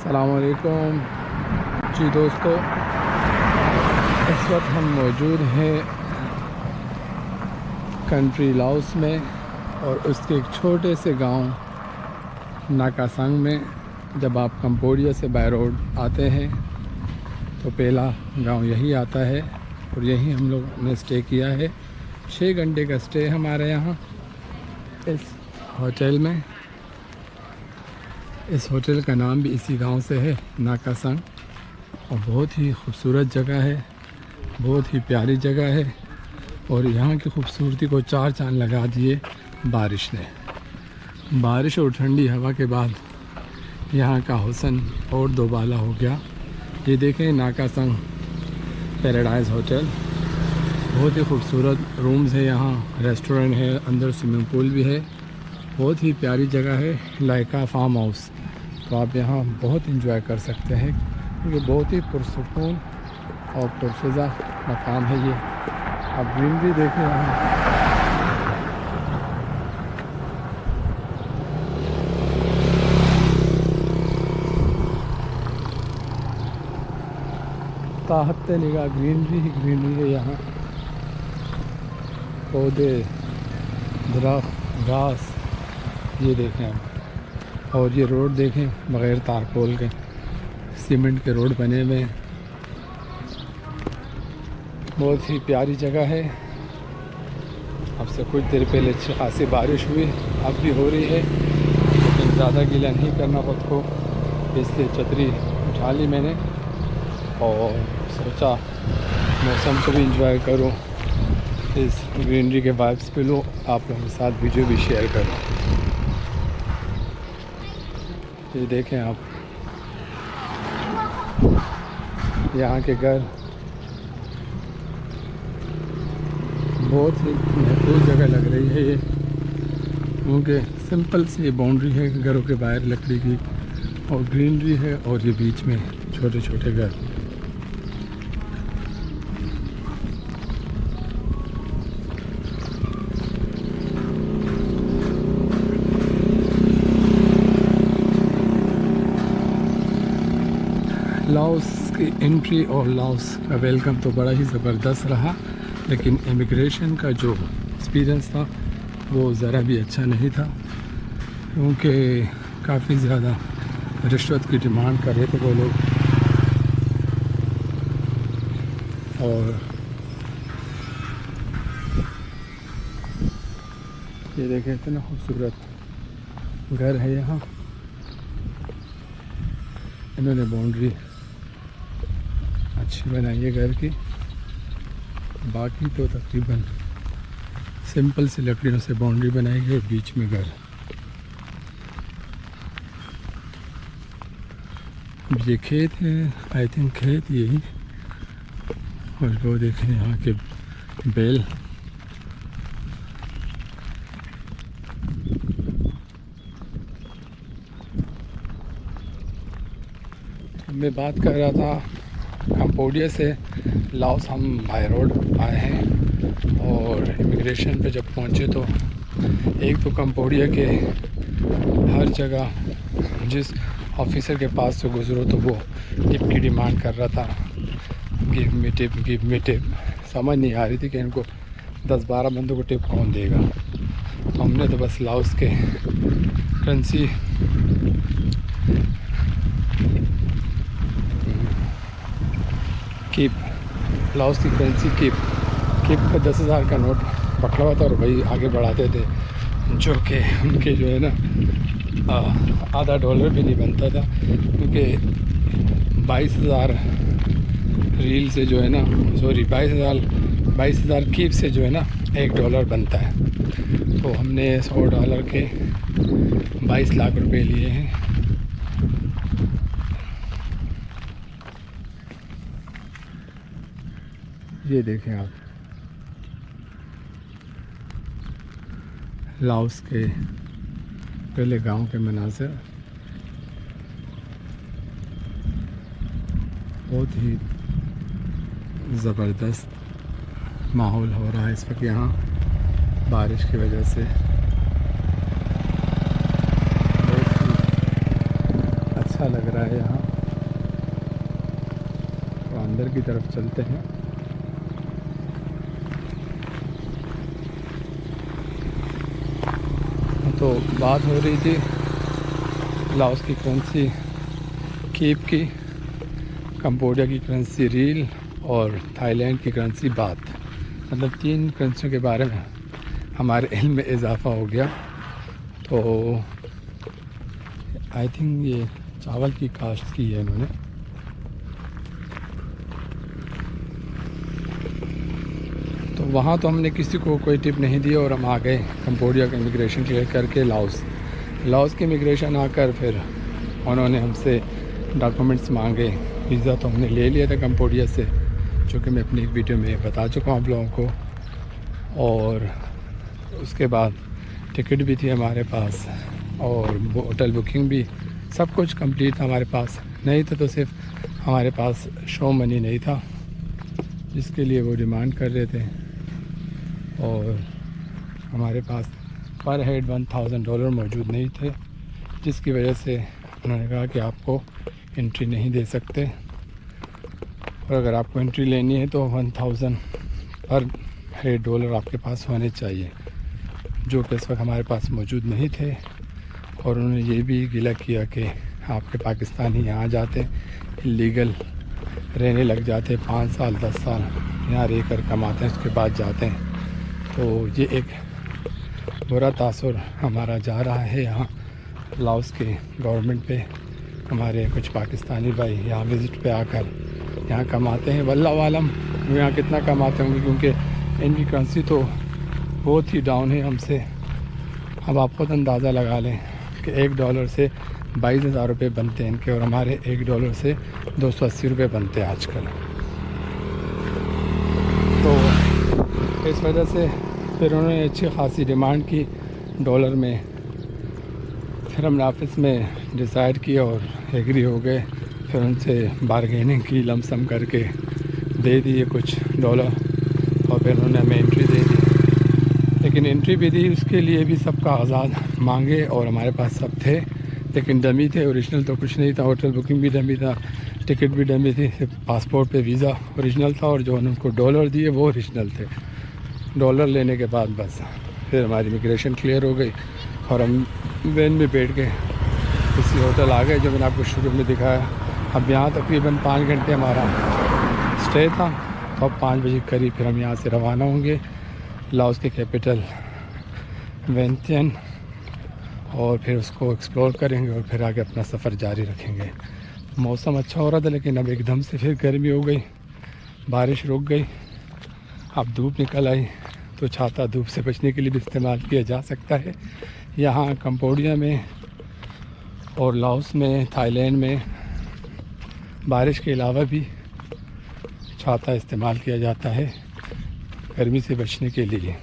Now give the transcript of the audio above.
अस्सलामुअलैकुम जी दोस्तों, इस वक्त हम मौजूद हैं कंट्री लाओस में और उसके एक छोटे से गांव नाकासंग में। जब आप कंबोडिया से बाय रोड आते हैं तो पहला गांव यही आता है और यहीं हम लोग ने स्टे किया है। 6 घंटे का स्टे हमारे यहाँ इस होटल में। इस होटल का नाम भी इसी गांव से है, नाकासंग, और बहुत ही खूबसूरत जगह है, बहुत ही प्यारी जगह है। और यहाँ की खूबसूरती को 4 चांद लगा दिए बारिश ने। बारिश और ठंडी हवा के बाद यहाँ का हुस्न और दोबाला हो गया। ये देखें, नाकासंग पैराडाइज होटल, बहुत ही खूबसूरत रूम्स है यहाँ, रेस्टोरेंट है, अंदर स्विमिंग पूल भी है। बहुत ही प्यारी जगह है, लाइका फार्म हाउस। तो आप यहाँ बहुत इंजॉय कर सकते हैं क्योंकि बहुत ही पुरसुकून और पुरफ़िज़ा मकाम है ये। आप ग्रीनरी देखें यहाँ, ताहत निगाह ग्रीनरी ही ग्रीनरी है यहाँ। पौधे, दरख्त, घास, ये देखें आप। और ये रोड देखें, बग़ैर तारकोल के सीमेंट के रोड बने हुए हैं। बहुत ही प्यारी जगह है। अब से कुछ देर पहले अच्छी खासी बारिश हुई, अब भी हो रही है, लेकिन ज़्यादा गीला नहीं करना खुद को, इसलिए छतरी उठा ली मैंने और सोचा मौसम को भी इंजॉय करूं, इस ग्रीनरी के वाइब्स पे लो, आप लोगों के साथ वीडियो भी शेयर करूं। ये देखें आप, यहाँ के घर, बहुत ही महफूज जगह लग रही है ये, क्योंकि सिंपल सी बाउंड्री है घरों के बाहर लकड़ी की, और ग्रीनरी है, और ये बीच में छोटे छोटे घर। लाओस की एंट्री और लाओस का वेलकम तो बड़ा ही ज़बरदस्त रहा, लेकिन इमिग्रेशन का जो एक्सपीरियंस था वो ज़रा भी अच्छा नहीं था, क्योंकि काफ़ी ज़्यादा रिश्वत की डिमांड कर रहे थे वो लोग। और ये देखें, इतना खूबसूरत घर है यहाँ। इन्होंने बाउंड्री अच्छी बनाई है घर की, बाकी तो तकरीबन सिंपल सी लकड़ियों से बाउंड्री बनाई गई, बीच में घर। ये खेत है, आई थिंक खेत यही, और वो देखें यहाँ के बैल। मैं बात कर रहा था कंबोडिया से लाओस हम बाय रोड आए हैं, और इमिग्रेशन पे जब पहुँचे तो एक तो कंबोडिया के हर जगह जिस ऑफिसर के पास से गुजरो तो वो टिप की डिमांड कर रहा था, give me tip, give me tip. समझ नहीं आ रही थी कि इनको 10-12 बंदों को टिप कौन देगा। तो हमने तो बस लाओस के करेंसी कीप, लाओस की करेंसी कीप का 10,000 का नोट पकड़ा हुआ था, और वही आगे बढ़ाते थे, जो कि उनके जो है ना आधा डॉलर भी नहीं बनता था, क्योंकि 22,000 रील से जो है ना, सॉरी 22,000 कीप से जो है ना $1 बनता है। तो हमने $100 के 22 लाख रुपए लिए हैं। ये देखें आप, लाओस के पहले गांव के मनाज़िर, बहुत ही ज़बरदस्त माहौल हो रहा है इस वक्त यहाँ बारिश की वजह से। बहुत ही अच्छा अच्छा लग रहा है यहाँ। तो अंदर की तरफ चलते हैं। तो बात हो रही थी लाओस की करेंसी कीप की, कंबोडिया की करेंसी रील और थाईलैंड की करेंसी बात। मतलब 3 करेंसियों के बारे में हमारे इल्म में इजाफ़ा हो गया। तो आई थिंक ये चावल की काश्त की है इन्होंने। तो वहाँ तो हमने किसी को कोई टिप नहीं दी और हम आ गए कंबोडिया का इमिग्रेशन क्लियर करके लाओस की इमिग्रेशन आकर फिर उन्होंने हमसे डॉक्यूमेंट्स मांगे। वीज़ा तो हमने ले लिया था कंबोडिया से, जो कि मैं अपनी एक वीडियो में बता चुका हूँ आप लोगों को। और उसके बाद टिकट भी थी हमारे पास और होटल बुकिंग भी, सब कुछ कंप्लीट था हमारे पास। नहीं था तो सिर्फ हमारे पास शो मनी नहीं था जिसके लिए वो डिमांड कर रहे थे। और हमारे पास पर हेड $1000 मौजूद नहीं थे, जिसकी वजह से उन्होंने कहा कि आपको एंट्री नहीं दे सकते। और अगर आपको एंट्री लेनी है तो 1000 पर हेड डॉलर आपके पास होने चाहिए, जो कि इस वक्त हमारे पास मौजूद नहीं थे। और उन्होंने ये भी गिला किया कि आपके पाकिस्तानी यहाँ जाते इलीगल रहने लग जाते, 5 साल 10 साल यहाँ रह कर कमाते हैं, उसके बाद जाते हैं। तो ये एक बुरा तासुर हमारा जा रहा है यहाँ लाओस के गवर्नमेंट पे। हमारे कुछ पाकिस्तानी भाई यहाँ विज़िट पे आकर यहाँ कमाते हैं। वल्लाह आलम वो यहाँ कितना कमाते होंगे, क्योंकि इनकी करेंसी तो बहुत ही डाउन है हमसे। अब आप खुद अंदाज़ा लगा लें कि $1 से 22,000 रुपये बनते हैं इनके, और हमारे $1 से 280 रुपये बनते हैं आजकल। तो इस वजह से फिर उन्होंने अच्छी खासी डिमांड की डॉलर में। फिर हमने आपस में डिसाइड किया और एग्री हो गए। फिर उनसे बारगेनिंग की, लमसम करके दे दिए कुछ डॉलर, और फिर उन्होंने हमें एंट्री दे दी। लेकिन एंट्री भी दी, उसके लिए भी सबका आज़ाद मांगे और हमारे पास सब थे, लेकिन डमी थे, ओरिजिनल तो कुछ नहीं था। होटल बुकिंग भी डमी था, टिकट भी डमी थी, सिर्फ पासपोर्ट पे वीज़ा ओरिजिनल था, और जो उनको डॉलर दिए वो ओरिजिनल थे। डॉलर लेने के बाद बस फिर हमारी इमिग्रेशन क्लियर हो गई और हम वैन में बैठ के किसी होटल आ गए, जो मैंने आपको शुरू में दिखाया। अब यहाँ तकरीबन 5 घंटे हमारा स्टे था। तो अब 5 बजे करीब फिर हम यहाँ से रवाना होंगे लाओस के कैपिटल वियंतियन, और फिर उसको एक्सप्लोर करेंगे और फिर आगे अपना सफ़र जारी रखेंगे। मौसम अच्छा हो रहा था, लेकिन अब एकदम से फिर गर्मी हो गई, बारिश रुक गई, अब धूप निकल आई। तो छाता धूप से बचने के लिए भी इस्तेमाल किया जा सकता है। यहाँ कंबोडिया में और लाओस में, थाईलैंड में बारिश के अलावा भी छाता इस्तेमाल किया जाता है गर्मी से बचने के लिए।